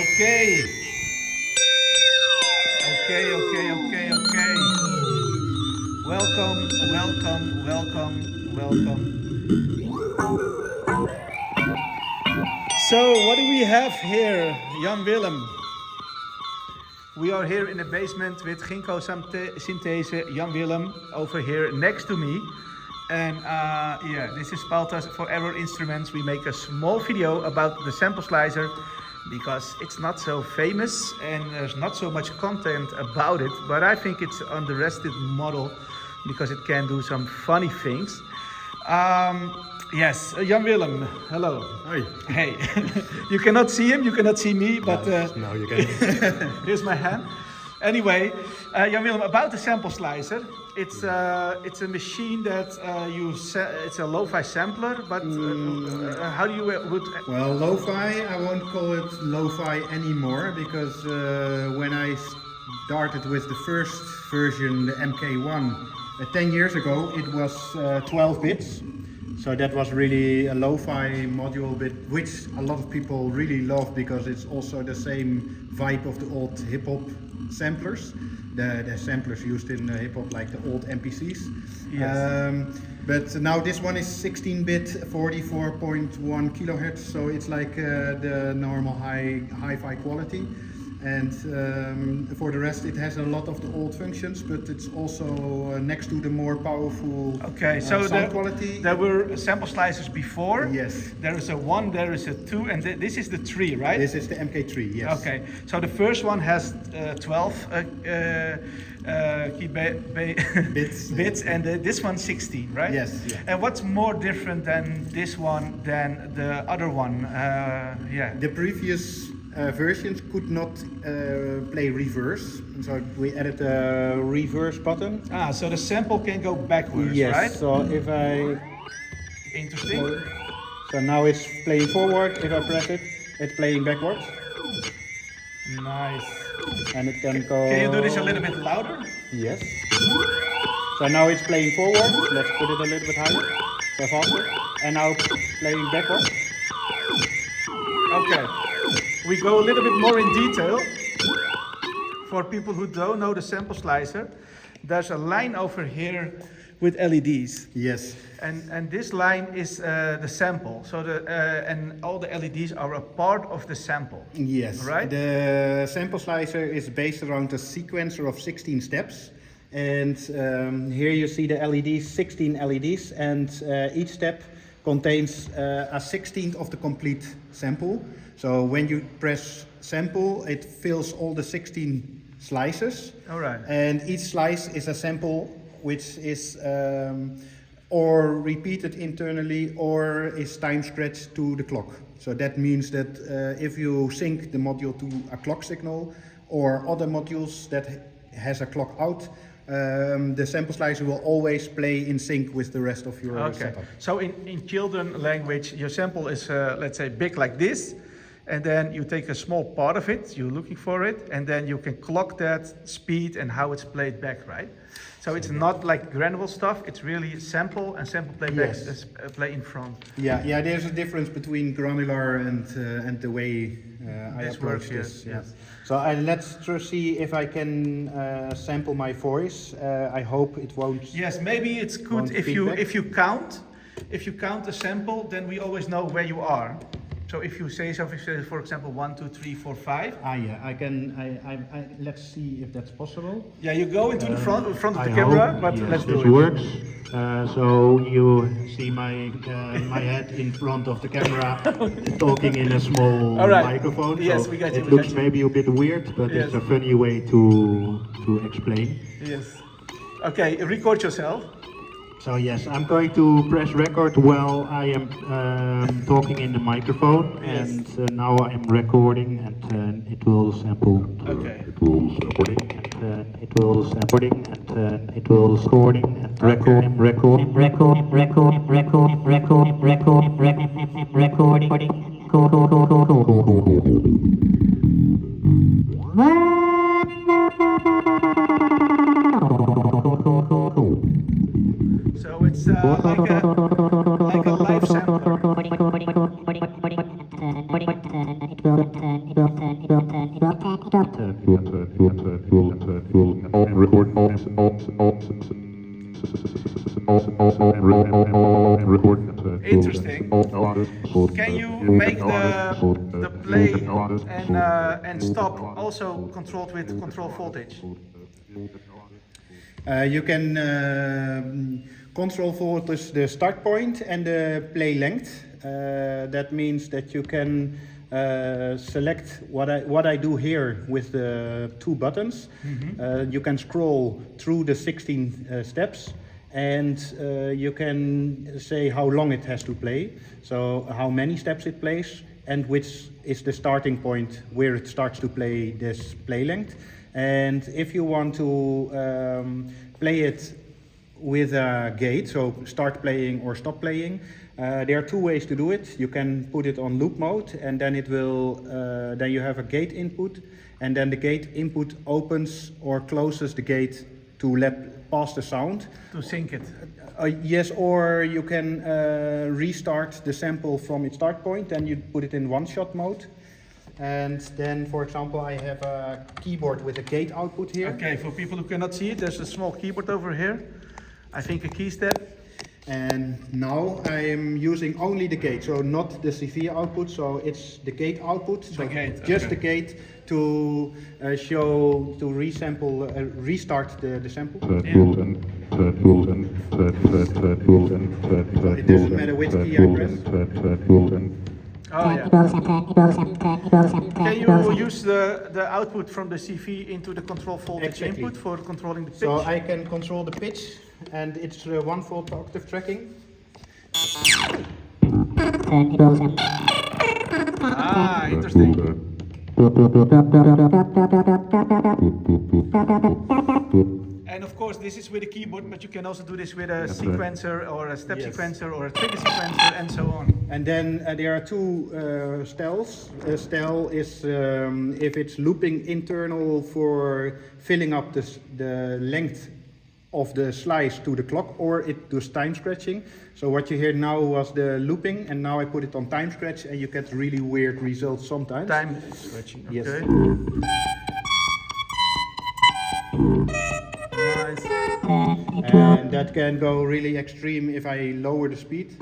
Okay. Okay. Welcome. So, what do we have here, Jan Willem? We are here in the basement with Ginkgo Synthese, Jan Willem, over here next to me. And yeah, this is Paltas for Error Instruments. We make a small video about the sample slicer because it's not so famous and there's not so much content about it, but I think it's an underrated model because it can do some funny things. Yes, Jan Willem, hello. Hi. Hey, you cannot see him, you cannot see me, but No, you can. here's my hand. Anyway, Jan Willem, about the sample slicer, it's a machine that it's a lo-fi sampler, but how do you would? Well, lo-fi, I won't call it lo-fi anymore because when I started with the first version, the MKIII, 10 years ago, it was 12 bits. So that was really a lo-fi module bit, which a lot of people really love because it's also the same vibe of the old hip-hop samplers. The samplers used in hip-hop, like the old MPCs. Yes. But now this one is 16-bit, 44.1 kilohertz, so it's like the normal hi-fi quality. And for the rest, it has a lot of the old functions, but it's also next to the more powerful sound quality. There were sample slicers before. Yes. There is a 1, there is a 2, and this is the 3, right? This is the MK3, yes. Okay, so the first one has 12 bits, and this one 16, right? Yes. Yeah. And what's more different than this one than the other one? Yeah. The previous versions could not play reverse, so we added a reverse button. Ah, so the sample can go backwards, yes, right? so if I... Interesting. So now it's playing forward, if I press it, it's playing backwards. Nice. And it can go... Can you do this a little bit louder? Yes. So now it's playing forward, let's put it a little bit higher, so faster. And now playing backwards. Okay. We go a little bit more in detail. For people who don't know the sample slicer, there's a line over here with LEDs. Yes. And this line is the sample. So and all the LEDs are a part of the sample. Yes. Right? The sample slicer is based around a sequencer of 16 steps. And here you see the LEDs, 16 LEDs, and each step contains a 16th of the complete sample. So when you press sample, it fills all the 16 slices. All right. And each slice is a sample which is or repeated internally or is time stretched to the clock. So that means that if you sync the module to a clock signal or other modules that has a clock out, the sample slicer will always play in sync with the rest of your setup. So in children language, your sample is, let's say, big like this, and then you take a small part of it, you're looking for it, and then you can clock that speed and how it's played back, right? So it's not like granular stuff, it's really sample and sample playback play in front. Yeah, there's a difference between granular and the way I approach this. Yes. So let's just see if I can sample my voice. I hope it won't. Yes, maybe it's good if you count a sample, then we always know where you are. So if you say something, for example, 1, 2, 3, 4, 5. Ah, yeah, I can. Let's see if that's possible. Yeah, you go into the front of the camera, but yes, let's do this it. works. So you see my head in front of the camera, talking in a small microphone. Yes, so we got you. It looks maybe a bit weird, but it's a funny way to explain. Yes. Okay, record yourself. So yes, I'm going to press record while I am talking in the microphone, and now I am recording, and it will sample. Okay. It will recording, and it will sampling, and it will recording, and recording. So it's like a live sampler. Interesting. Can you make the play and stop also controlled with control voltage? You can control voltage the start point and the play length. That means that you can select what I do here with the two buttons. You can scroll through the 16 steps, and you can say how long it has to play, so how many steps it plays, and which is the starting point where it starts to play this play length. And if you want to play it with a gate, so start playing or stop playing, there are two ways to do it. You can put it on loop mode, and then it will then you have a gate input, and then the gate input opens or closes the gate to let pass the sound. To sync it. Yes, or you can restart the sample from its start point, and you put it in one-shot mode. And then, for example, I have a keyboard with a gate output here. Okay, for people who cannot see it, there's a small keyboard over here. I think a key step. And now I am using only the gate, so not the CV output, so it's the gate output, so just the gate to show, to resample, restart the sample. It doesn't matter which key I press. Oh, yeah. Can you use the output from the CV into the control voltage input for controlling the pitch? So I can control the pitch, and it's 1 volt octave tracking. Ah, interesting. And of course, this is with a keyboard, but you can also do this with a sequencer or a step sequencer or a trigger sequencer and so on. And then there are two styles. A style is if it's looping internal for filling up the length of the slice to the clock, or it does time scratching. So what you hear now was the looping, and now I put it on time scratch, and you get really weird results sometimes. Time scratching, okay. Yes. Nice. And that can go really extreme if I lower the speed.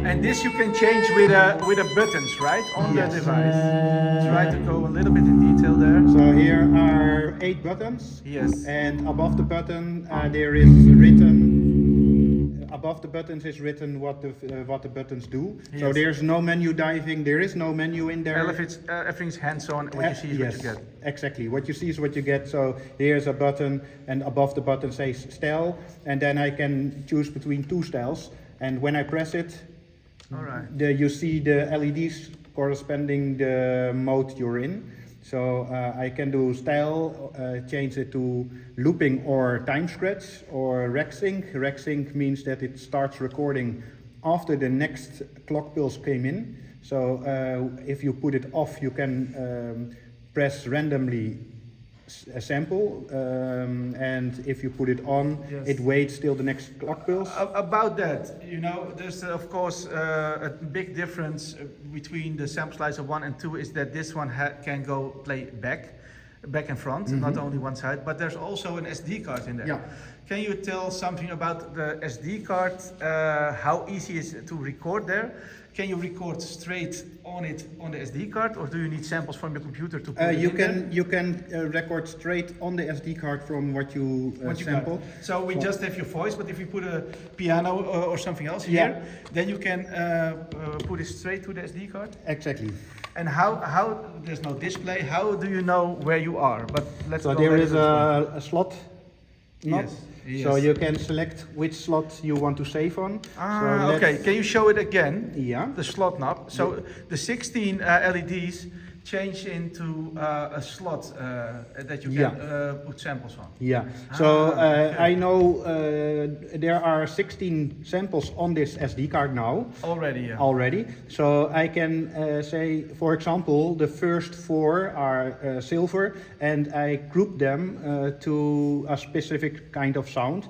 And this you can change with a buttons, right, on the device. Try to go a little bit in detail there. So here are 8 buttons. Yes. And above the button there is written. Above the buttons is written what the buttons do. Yes. So there's no menu diving. There is no menu in there. Everything's hands-on. What you see is what you get. Exactly. What you see is what you get. So here's a button, and above the button says style, and then I can choose between 2 styles. And when I press it, you see the LEDs corresponding the mode you're in. So I can do style, change it to looping or time scratch, or rec sync. Rec sync means that it starts recording after the next clock pulse came in. So if you put it off, you can press randomly a sample, and if you put it on, it waits till the next clock pulse. About that, you know, there's of course a big difference between the Sampleslicer 1 and 2 is that this one can go play back and front, not only one side, but there's also an SD card in there. Yeah. Can you tell something about the SD card, how easy is it to record there? Can you record straight on it on the SD card, or do you need samples from your computer to put it in there? You can record straight on the SD card from what you sample. So we just have your voice, but if you put a piano or something else here, then you can put it straight to the SD card? Exactly. And how there's no display, how do you know where you are? But let's so go there is a slot. Yes. So you can select which slot you want to save on. Okay, can you show it again? Yeah. The slot knob. So the 16 LEDs change into a slot that you can put samples on. Yeah. So I know there are 16 samples on this SD card now. Already, yeah. Already. So I can say, for example, the first 4 are silver, and I group them to a specific kind of sound.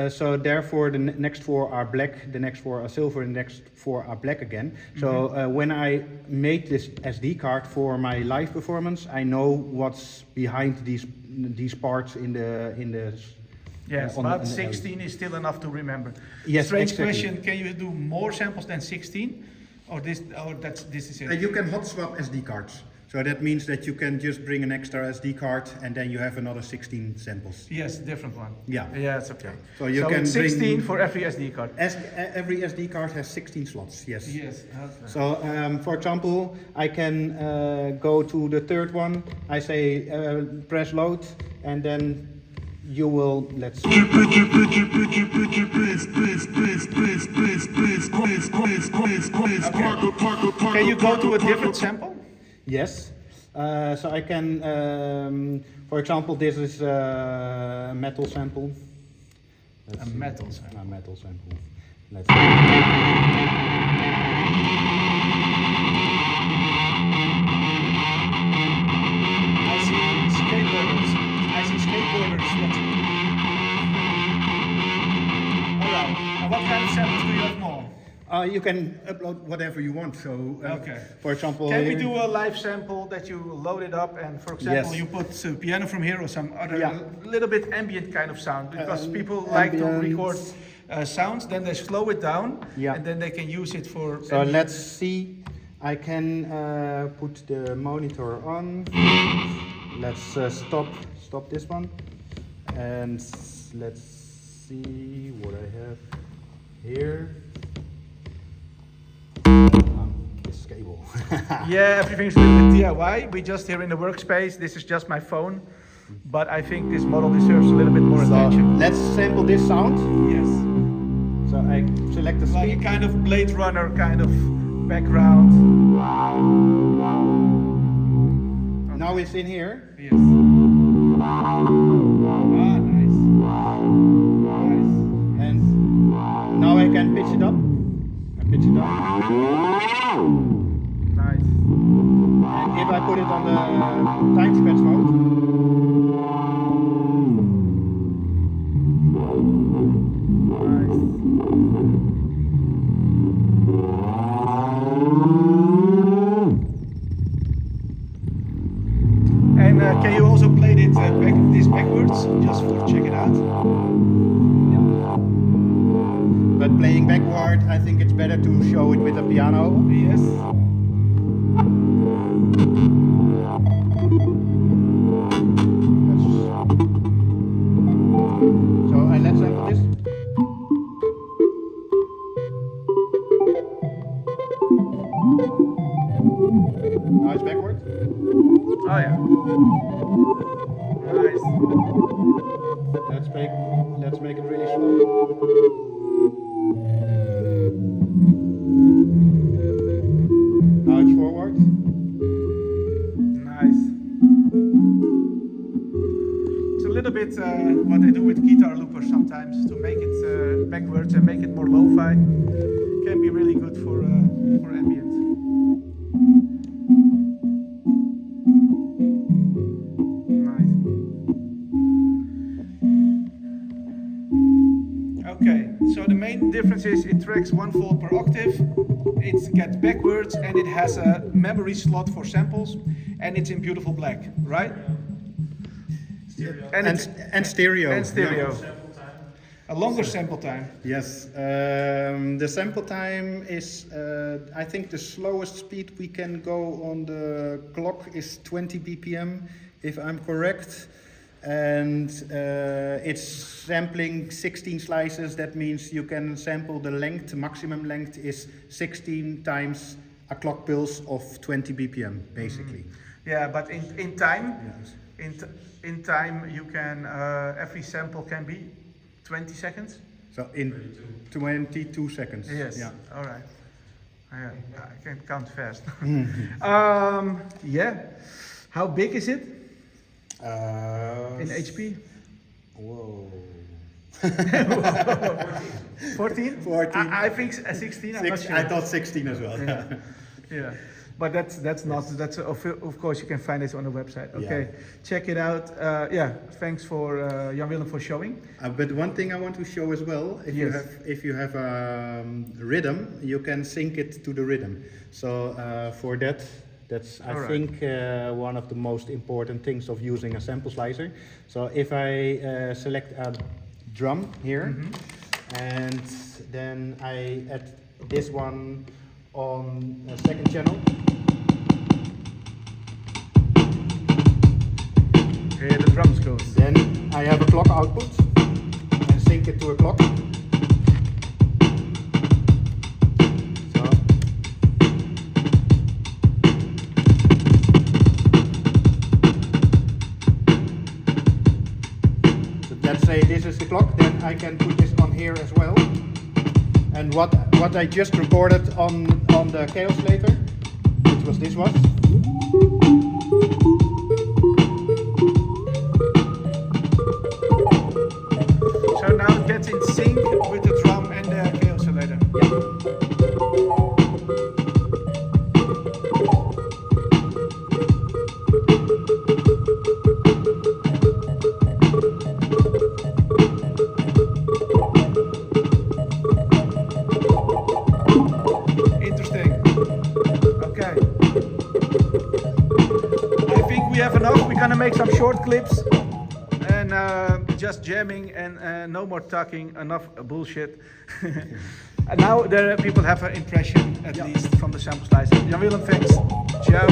So therefore the next 4 are black, the next 4 are silver, and the next 4 are black again. So when I made this SD card for my live performance, I know what's behind these parts in the Yes, on but the 16 is still enough to remember. Yes, Strange exactly. question, can you do more samples than 16? Or this is it? You can hot swap SD cards. So that means that you can just bring an extra SD card and then you have another 16 samples. Yes, different one. Yeah. Yeah, it's okay. So you can it's 16 bring- for every SD card. Every SD card has 16 slots, yes. Yes. Okay. So, for example, I can go to the third one. I say press load, and then you will, let's see. Can you go to a different sample? Yes. So I can, for example, this is a metal sample. Let's see. Metal sample. A metal sample. Let's see. I see skateboarders. Alright. And what kind of samples do you have more? You can upload whatever you want. So, Okay. for example, Can we here- do a live sample that you load it up and, for example, Yes. you put a piano from here or some other Yeah. little bit ambient kind of sound, because people like to ambient. record sounds, then they slow it down, Yeah. and then they can use it for. So let's see. I can put the monitor on. Let's stop this one, and let's see what I have here. This cable. Yeah, everything's a little bit DIY. We just here in the workspace. This is just my phone, but I think this model deserves a little bit more So attention. let's sample this sound. Yes, So I select the like a speed. kind of Blade Runner kind of background. Now it's in here. Yes. Ah, nice. Nice. And now I can pitch it up. I pitch it up. Nice. And if I put it on the time scratch mode, And can you also play this backwards, just for check it out? but playing backward, I think it's better to show it with a piano. Yes. So let's sample this. Now it's backward. Oh yeah. Nice. Let's make it really slow. Now it's forward. Nice. It's a little bit what I do with guitar loopers sometimes, to make it backwards and make it more lo-fi. Can be really good for ambient. Okay, so the main difference is it tracks 1 volt per octave, it gets backwards, and it has a memory slot for samples, and it's in beautiful black, right? And And stereo. And stereo. Yeah. A longer sample time. Yes, the sample time is, I think the slowest speed we can go on the clock is 20 BPM, if I'm correct. And it's sampling 16 slices. That means you can sample the length, the maximum length is 16 times a clock pulse of 20 BPM, basically. Yeah, but in time, Yes. in time you can, every sample can be 20 seconds? So in 22 seconds. Yes. Yeah. All right. Yeah, I can count fast. Yeah. How big is it in HP? Whoa. 14? 14. I think 16. I'm not sure. I thought 16 as well. Yeah. Yeah. But that's not of course you can find it on the website. Okay, check it out. Yeah, thanks for Jan Willem for showing. But one thing I want to show as well, if you have a rhythm, you can sync it to the rhythm. So for that's I think one of the most important things of using a sample slicer. So if I select a drum here, and then I add this one on a second channel. Here the drums goes. Then I have a clock output and sync it to a clock. So let's say this is the clock, then I can put this on here as well. And what I just recorded on the chaos later, which was this one. So now it gets in sync with the drum and the chaos oscillator. Interesting. Okay. I think we have enough. We're gonna make some short clips. And just jamming and no more talking, enough bullshit. And now the people have an impression, at least, from the sample slicer. Jan Willem, thanks. Ciao.